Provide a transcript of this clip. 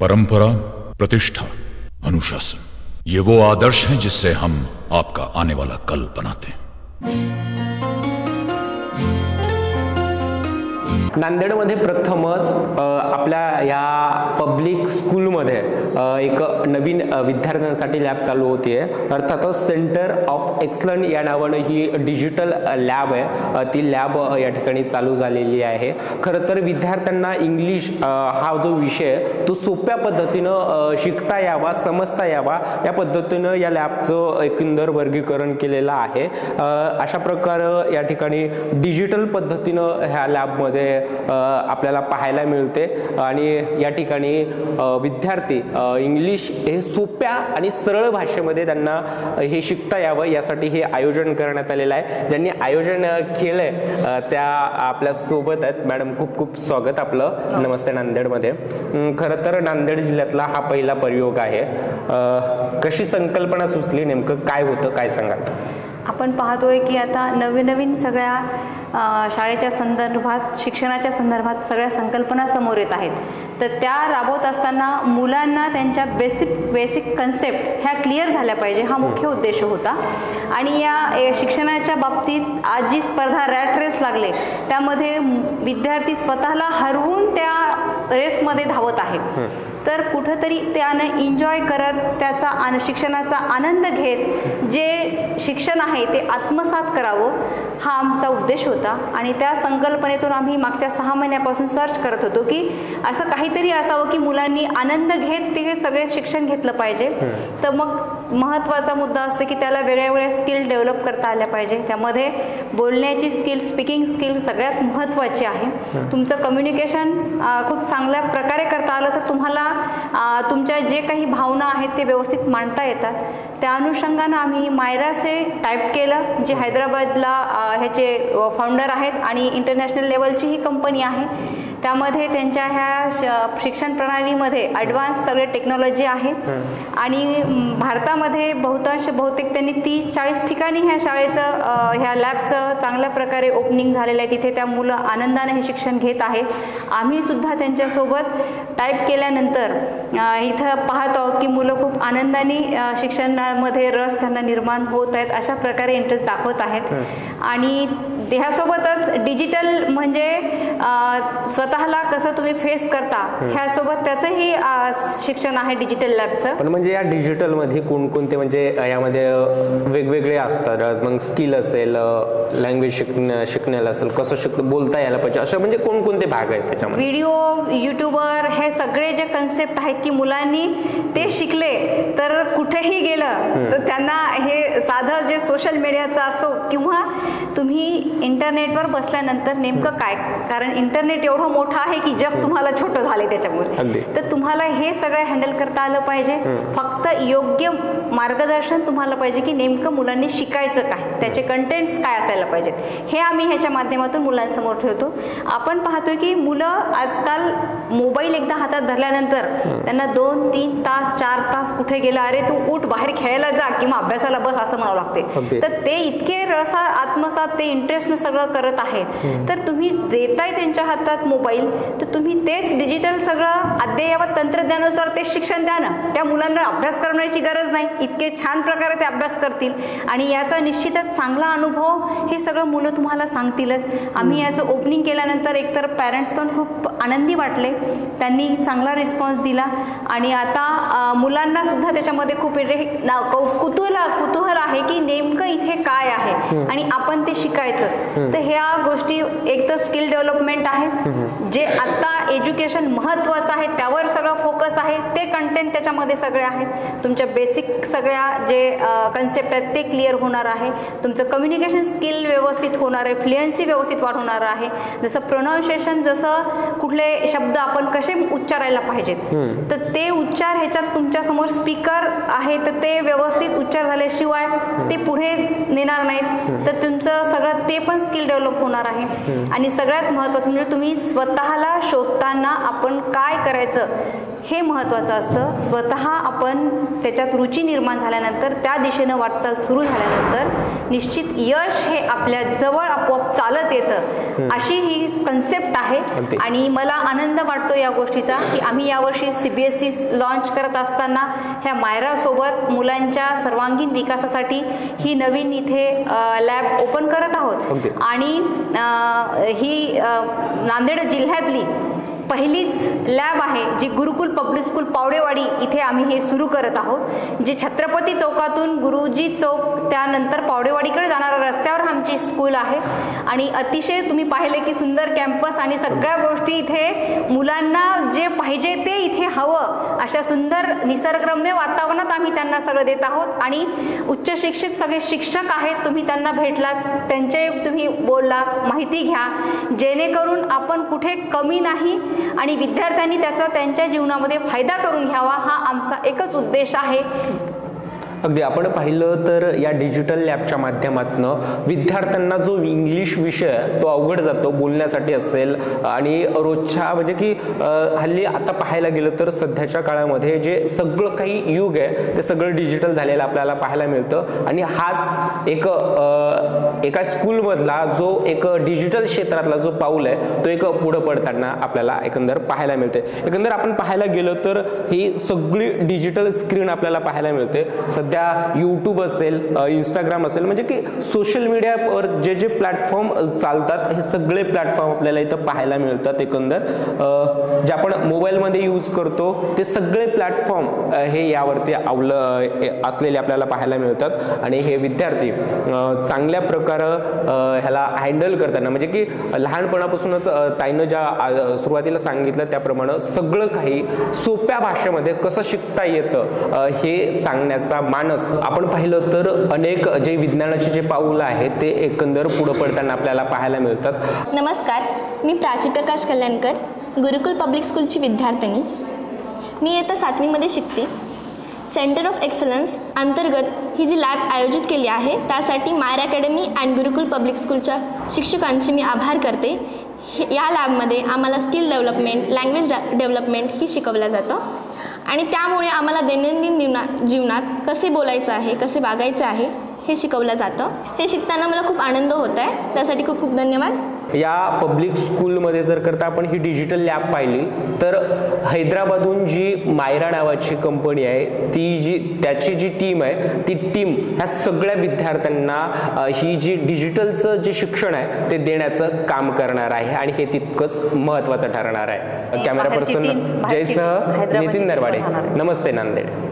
परंपरा, प्रतिष्ठा, अनुशासन, ये वो आदर्श हैं जिससे हम आपका आने वाला कल बनाते हैं। नांदेडमध्ये प्रथमच आपल्या या पब्लिक स्कूलमध्ये एक नवीन विद्यार्थ्यांसाठी लॅब चालू होती आहे। अर्थातच सेंटर ऑफ एक्सलन्स या नावाने ही डिजिटल लॅब आहे, ती लॅब या ठिकाणी चालू झालेली आहे। खरं तर विद्यार्थ्यांना इंग्लिश हा जो विषय तो सोप्या पद्धतीनं शिकता यावा, समजता यावा या पद्धतीनं या लॅबचं एकंदर वर्गीकरण केलेलं आहे। अशा प्रकारे या ठिकाणी डिजिटल पद्धतीनं ह्या लॅबमध्ये आपल्याला पाहायला मिळते आणि या ठिकाणी विद्यार्थी इंग्लिश हे सोप्या आणि सरळ भाषेमध्ये त्यांना हे शिकता यावं यासाठी हे आयोजन करण्यात आलेलं आहे। ज्यांनी आयोजन केलंय त्या आपल्या सोबत आहेत। मॅडम, खूप खूप स्वागत आपलं नमस्ते नांदेडमध्ये। खरं तर नांदेड जिल्ह्यातला हा पहिला प्रयोग आहे। कशी संकल्पना सुचली, नेमकं काय होतं, काय सांगाल? आपण पाहतोय की आता नवीन सगळ्या शाळेच्या संदर्भात, शिक्षणाच्या संदर्भात सगळ्या संकल्पना समोर येत आहेत। तर त्या राबवत असताना मुलांना त्यांच्या बेसिक कन्सेप्ट ह्या क्लिअर झाल्या पाहिजे, हा मुख्य उद्देश होता। आणि या शिक्षणाच्या बाबतीत आज जी स्पर्धा रॅट रेस लागले त्यामध्ये विद्यार्थी स्वतःला हरवून त्या रेसमध्ये धावत आहेत। तर कुठेतरी त्यानं एन्जॉय करत त्याचा शिक्षणाचा आनंद घेत जे शिक्षण आहे ते आत्मसात करावं हा आमचा उद्देश होता। आणि त्या संकल्पनेतून आम्ही मागच्या 6 महिन्यापासून सर्च करत होतो की असं काहीतरी असावं की मुलांनी आनंद घेत ते सगळे शिक्षण घेतलं पाहिजे। तर मग महत्त्वाचा मुद्दा असतो की त्याला वेगळ्या स्किल डेव्हलप करता आल्या पाहिजे। त्यामध्ये बोलण्याची स्किल, स्पीकिंग स्किल सगळ्यात महत्त्वाची आहे। तुमचं कम्युनिकेशन खूप चांगल्या प्रकारे करता आलं तर तुम्हाला तुमच्या जे काही भावना आहेत ते व्यवस्थित मांडता येतात। त्या अनुषंगानं आम्ही मायराचे टाईप केलं, जे हैदराबादला ह्याचे फाउंडर आहेत आणि इंटरनॅशनल लेवलची ही कंपनी आहे। त्यामध्ये त्यांच्या ह्या शिक्षण प्रणालीमध्ये ॲडव्हान्स सगळे टेक्नॉलॉजी आहे आणि भारतामध्ये बहुतेक त्यांनी 30-40 ठिकाणी ह्या शाळेचं ह्या लॅबचं चांगल्या प्रकारे ओपनिंग झालेलं आहे। तिथे त्या मुलं आनंदाने हे शिक्षण घेत आहेत। आम्ही सुद्धा त्यांच्यासोबत टाईप केल्यानंतर इथं पाहत आहोत की मुलं खूप आनंदाने शिक्षणामध्ये रस त्यांना निर्माण होत आहेत, अशा प्रकारे इंटरेस्ट दाखवत आहेत। आणि ह्यासोबतच डिजिटल म्हणजे स्वतःला कसं तुम्ही फेस करता ह्यासोबत त्याचंही शिक्षण आहे डिजिटल लॅबचं। पण म्हणजे या डिजिटल मध्ये कोणकोणते म्हणजे यामध्ये वेगवेगळे असतात, मग स्किल असेल, लँग्वेज शिकण्याला असेल, कसं बोलता यायला पाहिजे, असं म्हणजे कोणकोणते भाग आहेत त्याच्यामध्ये? व्हिडिओ, युट्यूबर, हे सगळे जे कन्सेप्ट आहेत की मुलांनी ते शिकले तर कुठेही गेलं तर त्यांना हे साधं जे सोशल मीडियाचं असो किंवा तुम्ही इंटरनेटवर बसल्यानंतर नेमकं काय, कारण इंटरनेट एवढं मोठं आहे की जग तुम्हाला छोटं झाले त्याच्यामुळे, तर तुम्हाला हे सगळं हँडल करता आलं पाहिजे। फक्त योग्य मार्गदर्शन तुम्हाला पाहिजे की नेमकं मुलांनी शिकायचं काय, त्याचे कंटेंट्स काय असायला पाहिजेत, हे आम्ही ह्याच्या माध्यमातून मुलांसमोर ठेवतो। आपण पाहतोय की मुलं आजकाल मोबाईल एकदा हातात धरल्यानंतर त्यांना 2-3 तास 4 तास कुठे गेला, अरे तू उठ बाहेर खेळायला जा किंवा अभ्यासाला बस असं म्हणावं लागते। तर ते इतके आत्मसात ते इंटरेस्टनं सगळं करत आहेत। तर तुम्ही देताय त्यांच्या हातात मोबाईल, तर तुम्ही तेच डिजिटल सगळं अद्ययावत तंत्रज्ञानानुसार ते शिक्षण द्या ना। त्या मुलांना अभ्यास करण्याची गरज नाही, इतके छान प्रकारे ते अभ्यास करतील आणि याचा निश्चितच चांगला अनुभव हे सगळं मुलं तुम्हाला सांगतीलच। आम्ही याचं ओपनिंग केल्यानंतर एकतर पॅरेंट्स पण खूप आनंदी वाटले, त्यांनी चांगला रिस्पॉन्स दिला आणि आता मुलांना सुद्धा त्याच्यामध्ये खूप कुतूहल आहे की नेमकं इथे काय आहे आणि आपण ते शिकायचं। तर ह्या गोष्टी एक तर स्किल डेव्हलपमेंट आहे, जे आता एज्युकेशन महत्त्वाचं आहे त्यावर सगळं फोकस आहे, ते कंटेंट त्याच्यामध्ये सगळे आहेत। तुमच्या बेसिक सगळ्या जे कन्सेप्ट आहेत ते क्लिअर होणार आहे, तुमचं कम्युनिकेशन स्किल व्यवस्थित होणार आहे, फ्लुएन्सी व्यवस्थित वाढवणार आहे। जसं प्रोनाउन्सिएशन, जसं कुठले शब्द आपण कसे उच्चारायला पाहिजेत तर ते उच्चार ह्याच्यात तुमच्या समोर स्पीकर आहे तर ते व्यवस्थित उच्चार झाल्याशिवाय ते पुढे नेणार नाहीत, तर तुमचं सगळं ते पण स्किल डेव्हलप होणार आहे। आणि सगळ्यात महत्त्वाचं म्हणजे तुम्ही स्वतःला शोधताना आपण काय करायचं हे महत्त्वाचं असतं. स्वतः आपण त्याच्यात रुची निर्माण झाल्यानंतर, त्या दिशेनं वाटचाल सुरू झाल्यानंतर निश्चित यश हे आपल्या जवळ आपोआप चालत येतं, अशी ही कन्सेप्ट आहे. आणि मला आनंद वाटतो या गोष्टीचा की आम्ही यावर्षी CBSE लॉन्च करत असताना ह्या मायरा सोबत मुलांच्या सर्वांगीण विकासासाठी ही नवीन इथे लॅब ओपन करत आहोत. आणि ही नांदेड जिल्ह्यातली पहिलीच लॅब आहे जी गुरुकुल पब्लिक स्कूल पावडेवाडी इथे आम्ही हे सुरू करत आहोत. जे छत्रपती चौकातून गुरुजी चौक त्यानंतर पावडेवाडीकडे जाणाऱ्या रस्त्यावर आमची स्कूल आहे. आणि अतिशय तुम्ही पाहिले की सुंदर कॅम्पस आणि सगळ्या गोष्टी इथे मुलांना जे पाहिजे ते इथे हवं अशा सुंदर निसर्गरम्य वातावरणात आम्ही त्यांना सगळं देत आहोत. आणि उच्च शिक्षित सगळे शिक्षक आहेत, तुम्ही त्यांना भेटलात, त्यांचे तुम्ही बोललात, माहिती घ्या, जेणेकरून आपण कुठे कमी नाही आणि विद्यार्थ्यांनी त्याचा त्यांच्या जीवनामध्ये फायदा करून घ्यावा, हा आमचा एकच उद्देश आहे. अगदी आपण पाहिलं तर या डिजिटल लॅबच्या माध्यमातून विद्यार्थ्यांना जो इंग्लिश विषय तो अवघड जातो बोलण्यासाठी असेल आणि रोजच्या म्हणजे की हल्ली आता पाहायला गेलं तर सध्याच्या काळामध्ये जे सगळं काही युग आहे ते सगळं डिजिटल झालेलं आपल्याला पाहायला मिळतं. आणि हाच एक एका स्कूलमधला जो एक डिजिटल क्षेत्रातला जो पाऊल आहे तो एक पुढं पडताना आपल्याला एकंदर पाहायला मिळते. एकंदर आपण पाहायला गेलं तर ही सगळी डिजिटल स्क्रीन आपल्याला पाहायला मिळते. सध्या यूट्यूब असेल, इंस्टाग्राम असेल, म्हणजे की सोशल मीडियावर जे जे प्लॅटफॉर्म चालतात हे सगळे प्लॅटफॉर्म आपल्याला इथं पाहायला मिळतात. एकंदर जे आपण मोबाईलमध्ये यूज करतो ते सगळे प्लॅटफॉर्म हे यावरती असलेले आपल्याला पाहायला मिळतात. आणि हे विद्यार्थी चांगल्या प्रकारे ह्याला हँडल करताना म्हणजे की लहानपणापासूनच ताईनं ज्या सुरुवातीला सांगितलं त्याप्रमाणे सगळं काही सोप्या भाषेमध्ये कसं शिकता येतं हे सांगण्याचा मानस आपण पाहिलं तर अनेक जे विज्ञानाचे जे पाऊल आहेत ते एकंदर पुढे पडताना आपल्याला पाहायला मिळतात. नमस्कार, मी प्राची प्रकाश कल्याणकर, गुरुकुल पब्लिक स्कूलची विद्यार्थिनी. मी इयत्ता 7वी मध्ये शिकते. सेंटर ऑफ एक्सलन्स अंतर्गत ही जी लॅब आयोजित केली आहे त्यासाठी मायर अकॅडमी अँड गुरुकुल पब्लिक स्कूलच्या शिक्षकांचे मी आभार करते. या लॅबमध्ये आम्हाला स्किल डेव्हलपमेंट, लँग्वेज डेव्हलपमेंट ही शिकवलं जातं आणि त्यामुळे आम्हाला दैनंदिन जीवनात कसे बोलायचं आहे, कसे वागायचं आहे हे शिकवलं जातं. हे शिकताना मला खूप आनंद होत आहे, त्यासाठी खूप खूप धन्यवाद. या पब्लिक स्कूलमध्ये जर करता आपण ही डिजिटल लॅब पाहिली तर हैदराबादहून जी मायरा नावाची कंपनी आहे त्याची जी टीम आहे ती टीम ह्या सगळ्या विद्यार्थ्यांना ही जी डिजिटलचं जे शिक्षण आहे ते देण्याचं काम करणार आहे आणि हे तितकंच महत्त्वाचं ठरणार आहे. कॅमेरा पर्सन जयसह नितीन नरवाडे. नमस्ते नांदेड.